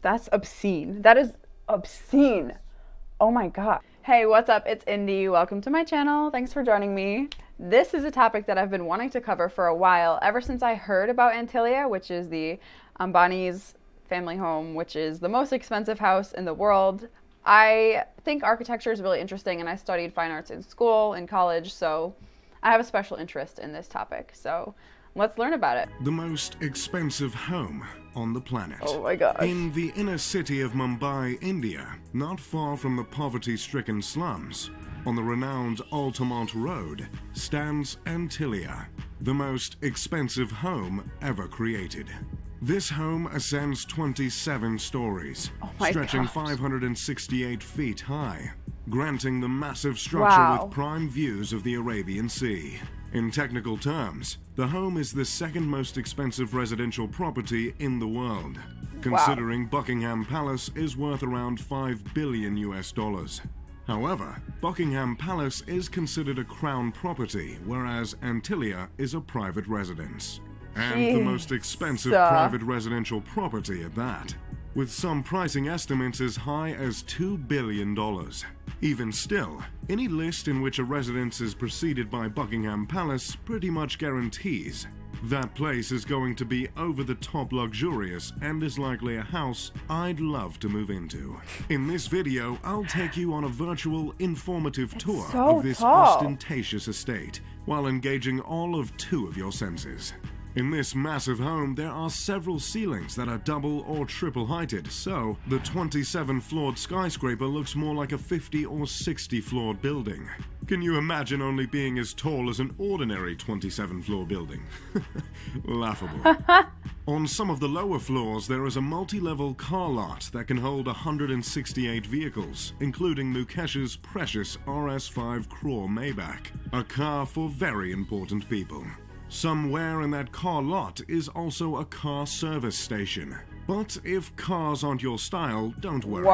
That's obscene. That is obscene. Oh my God. Hey, what's up? It's Indy. Welcome to my channel. Thanks for joining me. This is a topic that I've been wanting to cover for a while, ever since I heard about Antilia, which is the Ambani's family home, which is the most expensive house in the world. I think architecture is really interesting, and I studied fine arts in school, in college, so I have a special interest in this topic. So let's learn about it. The most expensive home on the planet. Oh my gosh. In the inner city of Mumbai, India, not far from the poverty-stricken slums, on the renowned Altamont Road, stands Antilia, the most expensive home ever created. This home ascends 27 stories, stretching 568 feet high, granting the massive structure with prime views of the Arabian Sea. In technical terms, the home is the second most expensive residential property in the world, considering Buckingham Palace is worth around $5 billion US. However, Buckingham Palace is considered a crown property, whereas Antilia is a private residence. And the most expensive private residential property at that, with some pricing estimates as high as $2 billion. Even still, any list in which a residence is preceded by Buckingham Palace pretty much guarantees that place is going to be over-the-top luxurious and is likely a house I'd love to move into. In this video, I'll take you on a virtual, informative tour of this ostentatious estate, while engaging all of 2 of your senses. In this massive home, there are several ceilings that are double or triple heighted, so the 27-floored skyscraper looks more like a 50 or 60-floored building. Can you imagine only being as tall as an ordinary 27-floor building? Laughable. On some of the lower floors, there is a multi-level car lot that can hold 168 vehicles, including Mukesh's precious RS5 Crore Maybach, a car for very important people. Somewhere in that car lot is also a car service station. But if cars aren't your style, don't worry.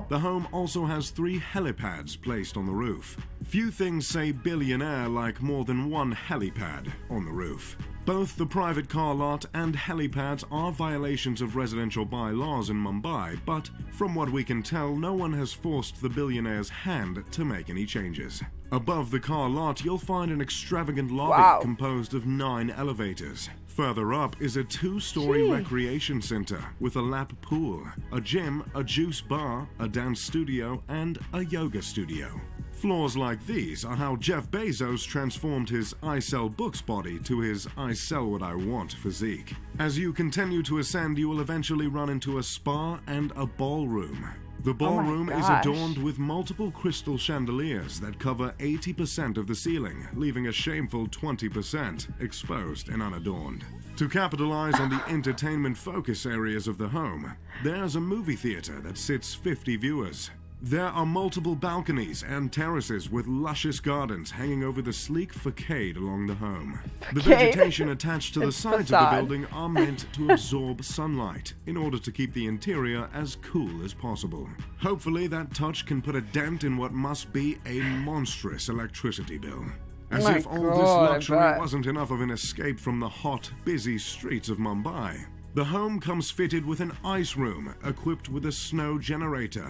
The home also has 3 helipads placed on the roof. Few things say billionaire like more than one helipad on the roof. Both the private car lot and helipads are violations of residential bylaws in Mumbai, but from what we can tell, no one has forced the billionaire's hand to make any changes. Above the car lot, you'll find an extravagant lobby composed of 9 elevators. Further up is a 2-story recreation center with a lap pool, a gym, a juice bar, a dance studio, and a yoga studio. Floors like these are how Jeff Bezos transformed his I sell books body to his I sell what I want physique. As you continue to ascend, you will eventually run into a spa and a ballroom. The ballroom is adorned with multiple crystal chandeliers that cover 80% of the ceiling, leaving a shameful 20% exposed and unadorned. To capitalize on the entertainment focus areas of the home, there's a movie theater that sits 50 viewers. There are multiple balconies and terraces with luscious gardens hanging over the sleek facade along the home. The vegetation attached to the sides of the building are meant to absorb sunlight in order to keep the interior as cool as possible. Hopefully that touch can put a dent in what must be a monstrous electricity bill. As if all this luxury wasn't enough of an escape from the hot, busy streets of Mumbai. The home comes fitted with an ice room equipped with a snow generator.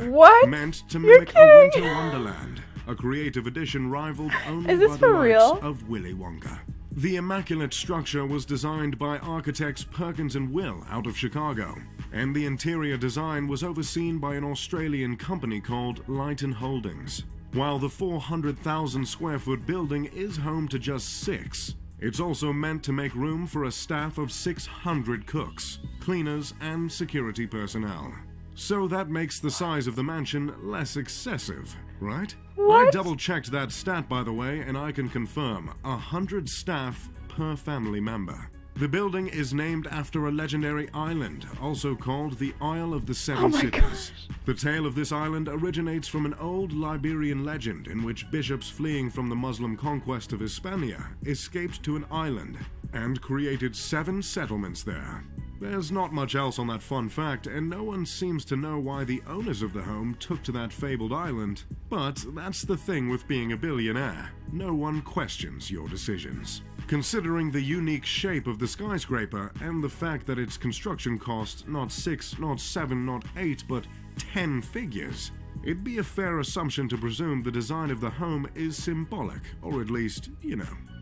Meant to mimic a winter wonderland. A creative addition rivaled only by the likes of Willy Wonka. The immaculate structure was designed by architects Perkins and Will out of Chicago, and the interior design was overseen by an Australian company called Leighton Holdings. While the 400,000 square foot building is home to just 6, it's also meant to make room for a staff of 600 cooks, cleaners, and security personnel. So that makes the size of the mansion less excessive, right? I double-checked that stat, by the way, and I can confirm 100 staff per family member. The building is named after a legendary island, also called the Isle of the Seven Cities. The tale of this island originates from an old Liberian legend in which bishops fleeing from the Muslim conquest of Hispania escaped to an island and created 7 settlements there. There's not much else on that fun fact, and no one seems to know why the owners of the home took to that fabled island. But that's the thing with being a billionaire. No one questions your decisions. Considering the unique shape of the skyscraper and the fact that its construction cost not 6, not 7, not 8, but 10 figures, it'd be a fair assumption to presume the design of the home is symbolic, or at least,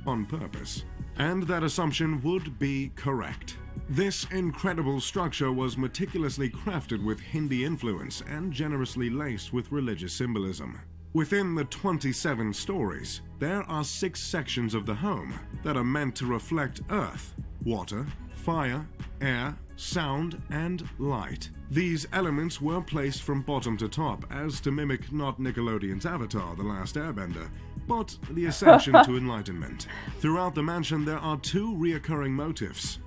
on purpose. And that assumption would be correct. This incredible structure was meticulously crafted with Hindi influence and generously laced with religious symbolism. Within the 27 stories, there are 6 sections of the home that are meant to reflect earth, water, fire, air, sound, and light. These elements were placed from bottom to top as to mimic not Nickelodeon's Avatar: The Last Airbender, but the ascension to enlightenment. Throughout the mansion there are 2 reoccurring motifs: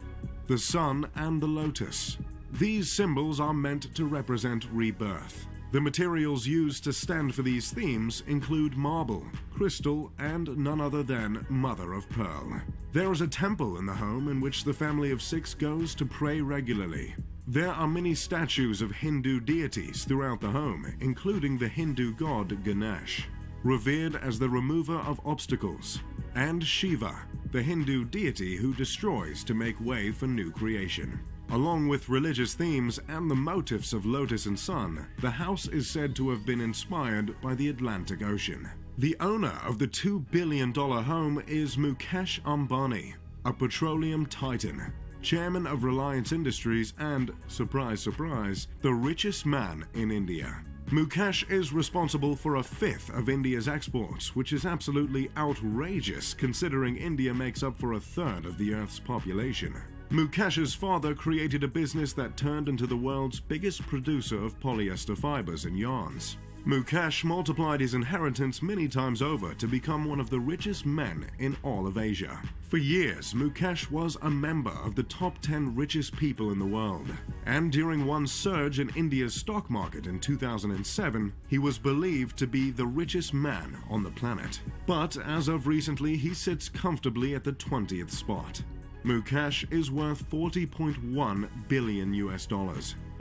the sun and the lotus. These symbols are meant to represent rebirth. The materials used to stand for these themes include marble, crystal, and none other than mother of pearl. There is a temple in the home in which the family of 6 goes to pray regularly. There are many statues of Hindu deities throughout the home, including the Hindu god Ganesh, revered as the remover of obstacles, and Shiva, the Hindu deity who destroys to make way for new creation. Along with religious themes and the motifs of lotus and sun, the house is said to have been inspired by the Atlantic Ocean. The owner of the $2 billion home is Mukesh Ambani, a petroleum titan, chairman of Reliance Industries and, surprise, surprise, the richest man in India. Mukesh is responsible for 1/5 of India's exports, which is absolutely outrageous considering India makes up for 1/3 of the Earth's population. Mukesh's father created a business that turned into the world's biggest producer of polyester fibers and yarns. Mukesh multiplied his inheritance many times over to become one of the richest men in all of Asia. For years, Mukesh was a member of the top 10 richest people in the world, and during one surge in India's stock market in 2007, he was believed to be the richest man on the planet. But as of recently, he sits comfortably at the 20th spot. Mukesh is worth $40.1 billion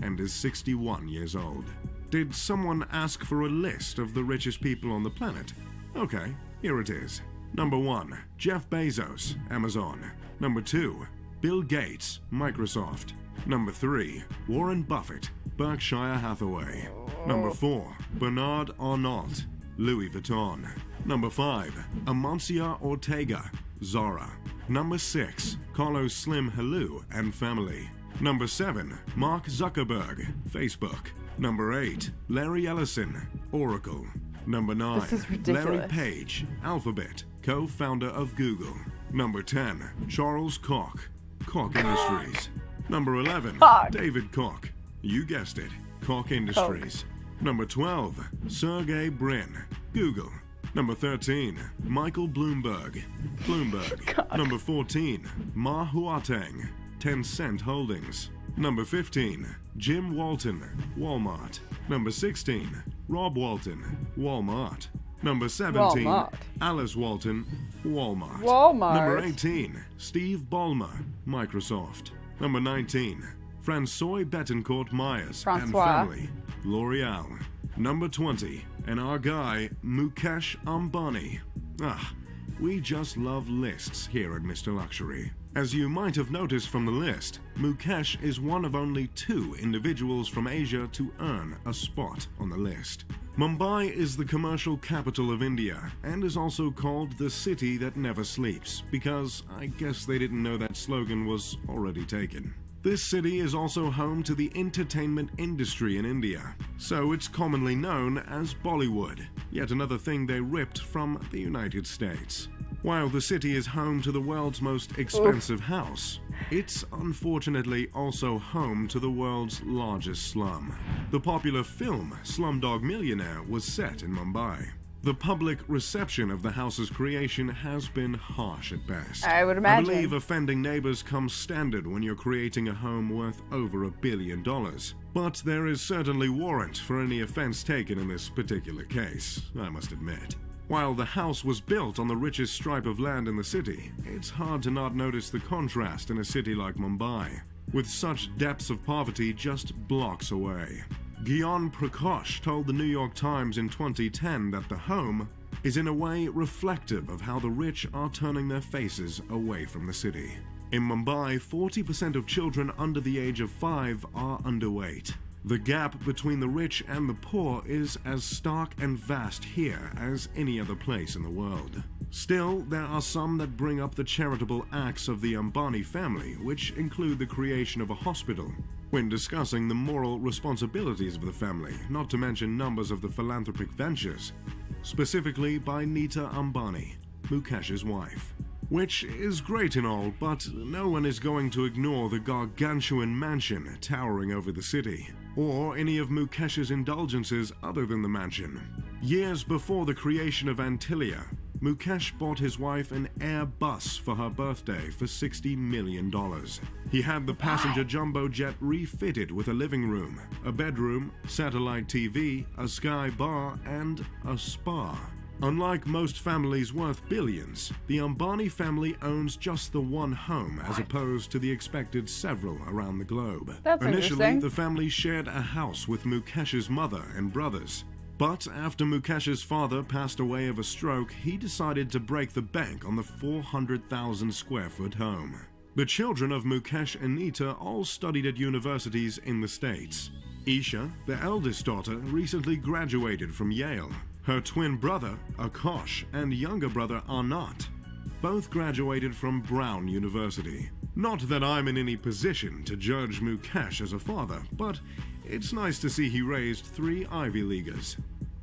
and is 61 years old. Did someone ask for a list of the richest people on the planet? Okay, here it is. Number 1, Jeff Bezos, Amazon. Number 2, Bill Gates, Microsoft. Number 3, Warren Buffett, Berkshire Hathaway. Number 4, Bernard Arnault, Louis Vuitton. Number 5, Amancio Ortega, Zara. Number 6, Carlos Slim Helou and family. Number 7, Mark Zuckerberg, Facebook. Number 8, Larry Ellison, Oracle. Number 9, Larry Page, Alphabet, co-founder of Google. Number 10, Charles Koch, Koch Industries. Number 11, David Koch, you guessed it, Koch Industries. Number 12, Sergey Brin, Google. Number 13, Michael Bloomberg, Bloomberg. Number 14, Ma Huateng, Tencent Holdings. Number 15, Jim Walton, Walmart. Number 16, Rob Walton, Walmart. Number 17, Alice Walton, Walmart. Number 18, Steve Ballmer, Microsoft. Number 19, Francois Bettencourt Myers and family, L'Oreal. Number 20, and our guy, Mukesh Ambani. We just love lists here at Mr. Luxury. As you might have noticed from the list, Mukesh is one of only 2 individuals from Asia to earn a spot on the list. Mumbai is the commercial capital of India and is also called the city that never sleeps because I guess they didn't know that slogan was already taken. This city is also home to the entertainment industry in India, so it's commonly known as Bollywood, yet another thing they ripped from the United States. While the city is home to the world's most expensive house, it's unfortunately also home to the world's largest slum. The popular film Slumdog Millionaire was set in Mumbai. The public reception of the house's creation has been harsh at best. I would imagine. I believe offending neighbors comes standard when you're creating a home worth over $1 billion. But there is certainly warrant for any offense taken in this particular case, I must admit. While the house was built on the richest stripe of land in the city, it's hard to not notice the contrast in a city like Mumbai, with such depths of poverty just blocks away. Gyan Prakash told the New York Times in 2010 that the home, is in a way reflective of how the rich are turning their faces away from the city. In Mumbai, 40% of children under the age of 5 are underweight. The gap between the rich and the poor is as stark and vast here as any other place in the world. Still, there are some that bring up the charitable acts of the Ambani family, which include the creation of a hospital, when discussing the moral responsibilities of the family, not to mention numbers of the philanthropic ventures, specifically by Nita Ambani, Mukesh's wife. Which is great and all, but no one is going to ignore the gargantuan mansion towering over the city, or any of Mukesh's indulgences other than the mansion. Years before the creation of Antilia, Mukesh bought his wife an Airbus for her birthday for $60 million. He had the passenger jumbo jet refitted with a living room, a bedroom, satellite TV, a sky bar, and a spa. Unlike most families worth billions, the Ambani family owns just the one home as opposed to the expected several around the globe. That's Initially, interesting. the family shared a house with Mukesh's mother and brothers. But after Mukesh's father passed away of a stroke, he decided to break the bank on the 400,000 square foot home. The children of Mukesh and Nita all studied at universities in the States. Isha, the eldest daughter, recently graduated from Yale. Her twin brother, Akash, and younger brother, Anat, both graduated from Brown University. Not that I'm in any position to judge Mukesh as a father, but it's nice to see he raised 3 Ivy Leaguers.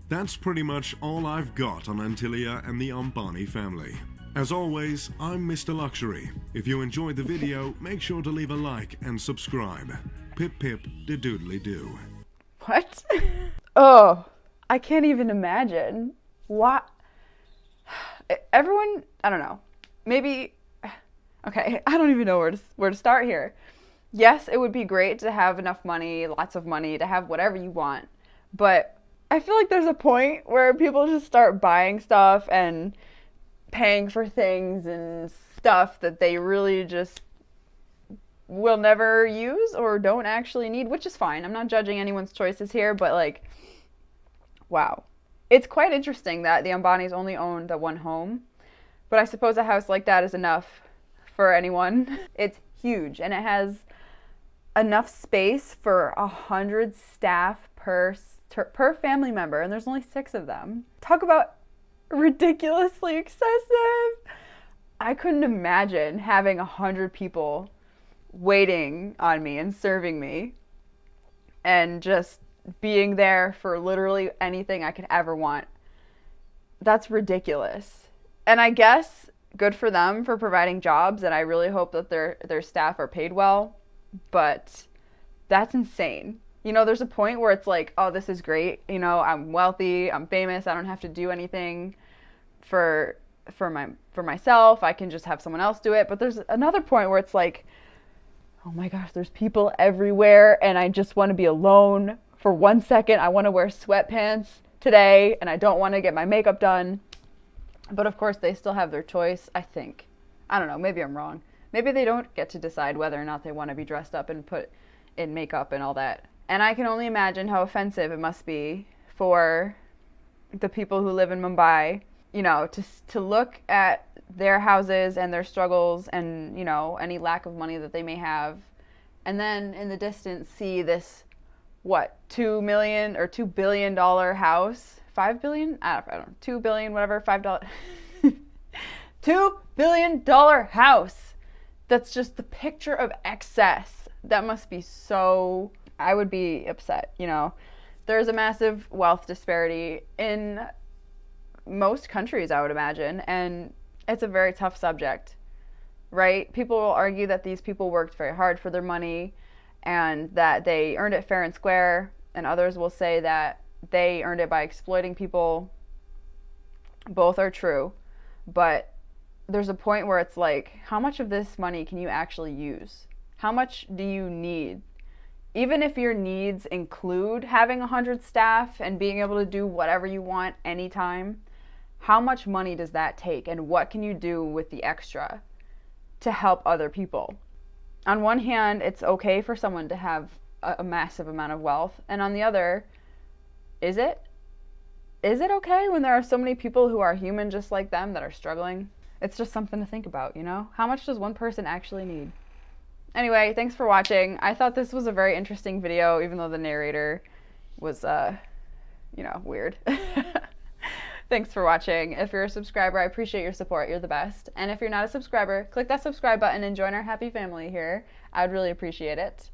That's pretty much all I've got on Antilia and the Ambani family. As always, I'm Mr. Luxury. If you enjoyed the video, make sure to leave a like and subscribe. Pip pip de doodly doo. What? Oh, I can't even imagine. What? Everyone, I don't know. Maybe, okay, I don't even know where to start here. Yes, it would be great to have enough money, lots of money, to have whatever you want. But I feel like there's a point where people just start buying stuff and paying for things and stuff that they really just will never use or don't actually need, which is fine. I'm not judging anyone's choices here, but like, wow. It's quite interesting that the Ambanis only own the one home, but I suppose a house like that is enough for anyone. It's huge, and it has enough space for 100 staff per family member, and there's only 6 of them. Talk about ridiculously excessive. I couldn't imagine having 100 people waiting on me and serving me and just being there for literally anything I could ever want. That's ridiculous. And I guess good for them for providing jobs, and I really hope that their staff are paid well, but that's insane. You know, there's a point where it's like, oh, this is great. You know, I'm wealthy, I'm famous, I don't have to do anything for myself. I can just have someone else do it. But there's another point where it's like, oh my gosh, there's people everywhere, and I just want to be alone for 1 second. I want to wear sweatpants today, and I don't want to get my makeup done. But of course, they still have their choice, I think. I don't know, maybe I'm wrong. Maybe they don't get to decide whether or not they want to be dressed up and put in makeup and all that. And I can only imagine how offensive it must be for the people who live in Mumbai, you know, to look at their houses and their struggles and, you know, any lack of money that they may have, and then in the distance see this, what, $2 million or $2 billion house? 5 billion? I don't know, 2 billion, whatever, $5. $2 billion house. That's just the picture of excess. That must be so, I would be upset, you know. There's a massive wealth disparity in most countries, I would imagine, and it's a very tough subject, right? People will argue that these people worked very hard for their money and that they earned it fair and square, and others will say that they earned it by exploiting people. Both are true, but there's a point where it's like, how much of this money can you actually use? How much do you need? Even if your needs include having 100 staff and being able to do whatever you want anytime, how much money does that take, and what can you do with the extra to help other people? On one hand, it's okay for someone to have a massive amount of wealth, and on the other, is it? is it okay when there are so many people who are human just like them that are struggling? It's just something to think about, you know? How much does one person actually need? Anyway, thanks for watching. I thought this was a very interesting video, even though the narrator was, you know, weird. Thanks for watching. If you're a subscriber, I appreciate your support. You're the best. And if you're not a subscriber, click that subscribe button and join our happy family here. I would really appreciate it.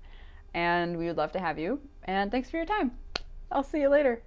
And we would love to have you. And thanks for your time. I'll see you later.